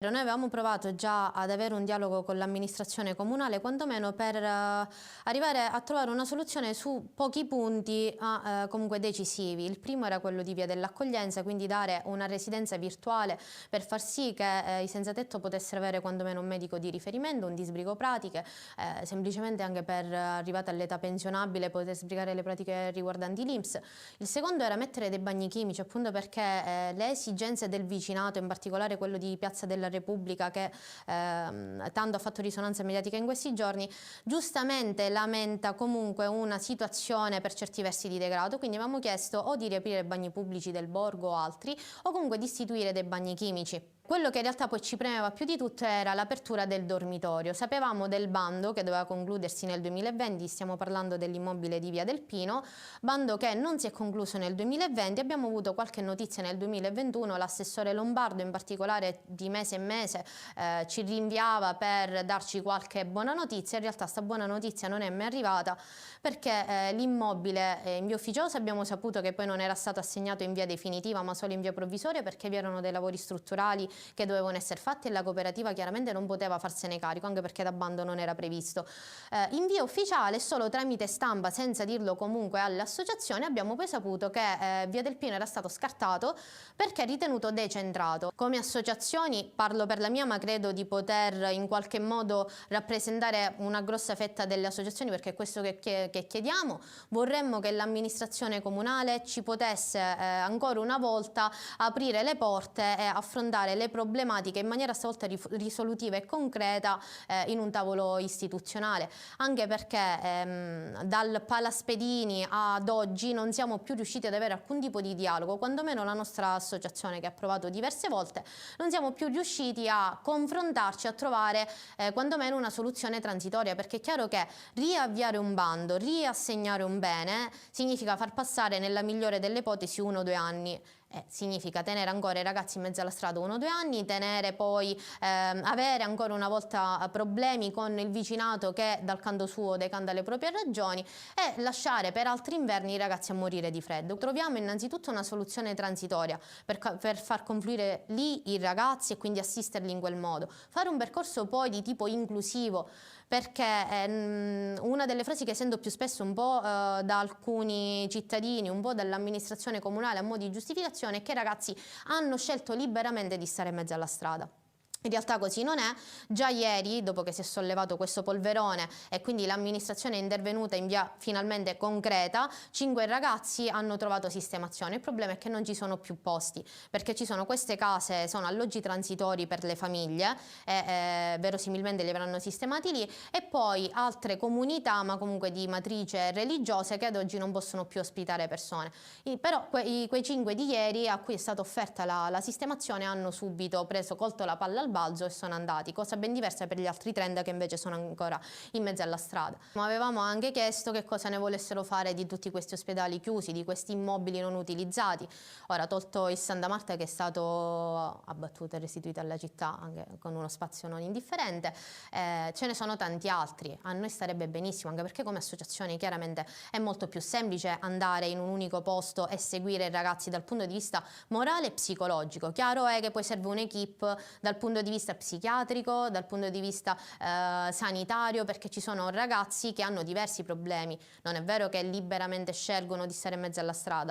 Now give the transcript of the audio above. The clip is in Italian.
Noi avevamo provato già ad avere un dialogo con l'amministrazione comunale, quantomeno per arrivare a trovare una soluzione su pochi punti comunque decisivi. Il primo era quello di via dell'accoglienza, quindi dare una residenza virtuale per far sì che i senza tetto potessero avere quantomeno un medico di riferimento, un disbrigo pratiche, semplicemente anche per arrivate all'età pensionabile poter sbrigare le pratiche riguardanti l'INPS. Il secondo era mettere dei bagni chimici, appunto perché le esigenze del vicinato, in particolare quello di Piazza della Repubblica, che tanto ha fatto risonanza mediatica in questi giorni, giustamente lamenta comunque una situazione per certi versi di degrado, quindi avevamo chiesto o di riaprire i bagni pubblici del borgo o altri, o comunque di istituire dei bagni chimici. Quello che in realtà poi ci premeva più di tutto era l'apertura del dormitorio. Sapevamo del bando che doveva concludersi nel 2020, stiamo parlando dell'immobile di Via del Pino, bando che non si è concluso nel 2020, abbiamo avuto qualche notizia nel 2021, l'assessore Lombardo in particolare di mese in mese ci rinviava per darci qualche buona notizia. In realtà sta buona notizia non è mai arrivata, perché l'immobile in via ufficiosa abbiamo saputo che poi non era stato assegnato in via definitiva ma solo in via provvisoria, perché vi erano dei lavori strutturali che dovevano essere fatti e la cooperativa chiaramente non poteva farsene carico, anche perché da bando non era previsto. In via ufficiale, solo tramite stampa, senza dirlo comunque alle associazioni, abbiamo poi saputo che via del Pino era stato scartato perché ritenuto decentrato. Come associazioni, parlo per la mia, ma credo di poter in qualche modo rappresentare una grossa fetta delle associazioni, perché è questo che chiediamo. Vorremmo che l'amministrazione comunale ci potesse ancora una volta aprire le porte e affrontare le problematiche in maniera stavolta risolutiva e concreta in un tavolo istituzionale, anche perché dal Palaspedini ad oggi non siamo più riusciti ad avere alcun tipo di dialogo, quantomeno la nostra associazione, che ha provato diverse volte, non siamo più riusciti a confrontarci, a trovare quantomeno una soluzione transitoria, perché è chiaro che riavviare un bando, riassegnare un bene significa far passare nella migliore delle ipotesi 1 o 2 anni. Significa tenere ancora i ragazzi in mezzo alla strada 1 o 2 anni, tenere poi avere ancora una volta problemi con il vicinato che dal canto suo decanta le proprie ragioni e lasciare per altri inverni i ragazzi a morire di freddo. Troviamo innanzitutto una soluzione transitoria per far confluire lì i ragazzi e quindi assisterli in quel modo, fare un percorso poi di tipo inclusivo, perché una delle frasi che sento più spesso un po' da alcuni cittadini, un po' dall'amministrazione comunale a mo' di giustificazione, è che i ragazzi hanno scelto liberamente di stare in mezzo alla strada. In realtà così non è. Già ieri, dopo che si è sollevato questo polverone e quindi l'amministrazione è intervenuta in via finalmente concreta, 5 ragazzi hanno trovato sistemazione. Il problema è che non ci sono più posti, perché ci sono queste case, sono alloggi transitori per le famiglie e verosimilmente li avranno sistemati lì, e poi altre comunità, ma comunque di matrice religiosa, che ad oggi non possono più ospitare persone. Però quei 5 di ieri, a cui è stata offerta la sistemazione, hanno subito colto la palla al balzo e sono andati, cosa ben diversa per gli altri 30 che invece sono ancora in mezzo alla strada. Ma avevamo anche chiesto che cosa ne volessero fare di tutti questi ospedali chiusi, di questi immobili non utilizzati. Ora, tolto il Santa Marta, che è stato abbattuto e restituito alla città anche con uno spazio non indifferente, ce ne sono tanti altri. A noi starebbe benissimo, anche perché come associazione chiaramente è molto più semplice andare in un unico posto e seguire i ragazzi dal punto di vista morale e psicologico. Chiaro è che poi serve un'equipe dal punto di vista psichiatrico, dal punto di vista sanitario, perché ci sono ragazzi che hanno diversi problemi. Non è vero che liberamente scelgono di stare in mezzo alla strada.